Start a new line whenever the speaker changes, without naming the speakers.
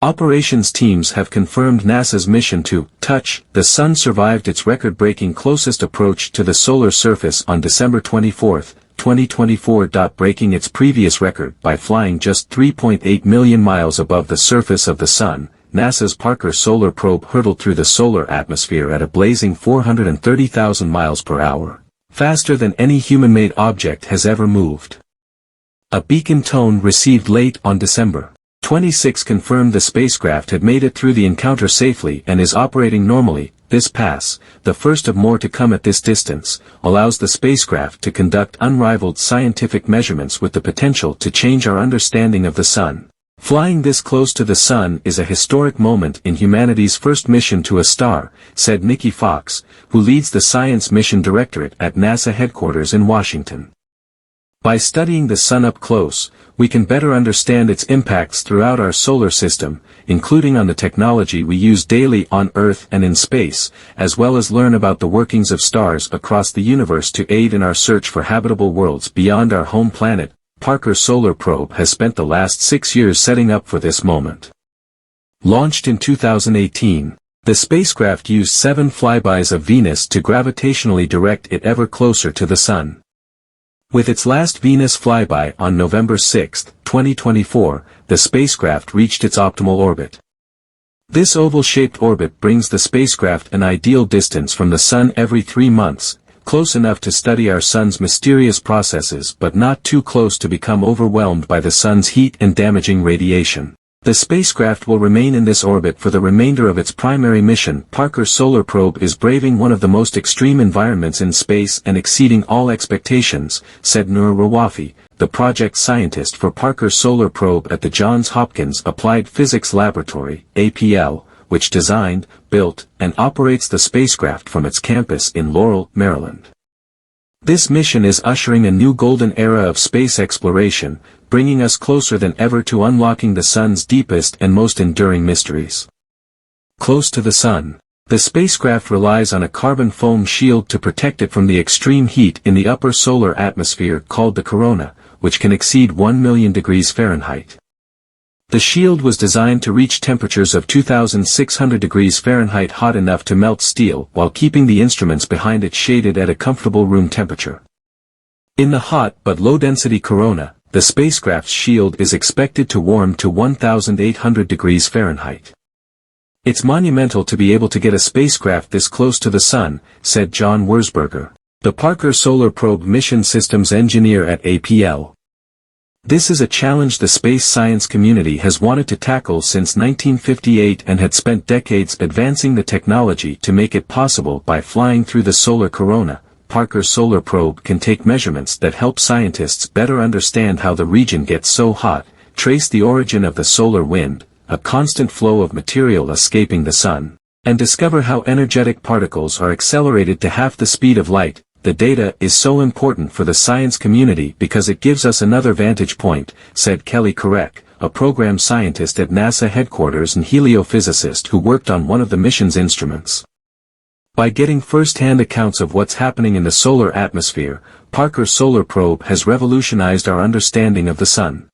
Operations teams have confirmed NASA's mission to touch the Sun survived its record-breaking closest approach to the solar surface on December 24, 2024. Breaking its previous record by flying just 3.8 million miles above the surface of the Sun, NASA's Parker Solar Probe hurtled through the solar atmosphere at a blazing 430,000 miles per hour, faster than any human-made object has ever moved. A beacon tone received late on December 26 confirmed the spacecraft had made it through the encounter safely and is operating normally. This pass, the first of more to come at this distance, allows the spacecraft to conduct unrivaled scientific measurements with the potential to change our understanding of the Sun. Flying this close to the Sun is a historic moment in humanity's first mission to a star, said Nikki Fox, who leads the Science Mission Directorate at NASA headquarters in Washington. By studying the Sun up close, we can better understand its impacts throughout our solar system, including on the technology we use daily on Earth and in space, as well as learn about the workings of stars across the universe to aid in our search for habitable worlds beyond our home planet. Parker Solar Probe has spent the last 6 years setting up for this moment. Launched in 2018, the spacecraft used 7 flybys of Venus to gravitationally direct it ever closer to the Sun. With its last Venus flyby on November 6, 2024, the spacecraft reached its optimal orbit. This oval-shaped orbit brings the spacecraft an ideal distance from the Sun every 3 months, close enough to study our Sun's mysterious processes but not too close to become overwhelmed by the Sun's heat and damaging radiation. The spacecraft will remain in this orbit for the remainder of its primary mission. Parker Solar Probe is braving one of the most extreme environments in space and exceeding all expectations, said Nur Rawafi, the project scientist for Parker Solar Probe at the Johns Hopkins Applied Physics Laboratory, APL, which designed, built, and operates the spacecraft from its campus in Laurel, Maryland. This mission is ushering a new golden era of space exploration, bringing us closer than ever to unlocking the Sun's deepest and most enduring mysteries. Close to the Sun, the spacecraft relies on a carbon foam shield to protect it from the extreme heat in the upper solar atmosphere called the corona, which can exceed 1 million degrees Fahrenheit. The shield was designed to reach temperatures of 2,600 degrees Fahrenheit, hot enough to melt steel, while keeping the instruments behind it shaded at a comfortable room temperature. In the hot but low-density corona, the spacecraft's shield is expected to warm to 1,800 degrees Fahrenheit. It's monumental to be able to get a spacecraft this close to the Sun, said John Wurzberger, the Parker Solar Probe mission systems engineer at APL. This is a challenge the space science community has wanted to tackle since 1958 and had spent decades advancing the technology to make it possible by flying through the solar corona. Parker Solar Probe can take measurements that help scientists better understand how the region gets so hot, trace the origin of the solar wind, a constant flow of material escaping the Sun, and discover how energetic particles are accelerated to half the speed of light. The data is so important for the science community because it gives us another vantage point, said Kelly Korek, a program scientist at NASA headquarters and heliophysicist who worked on one of the mission's instruments. By getting first-hand accounts of what's happening in the solar atmosphere, Parker Solar Probe has revolutionized our understanding of the Sun.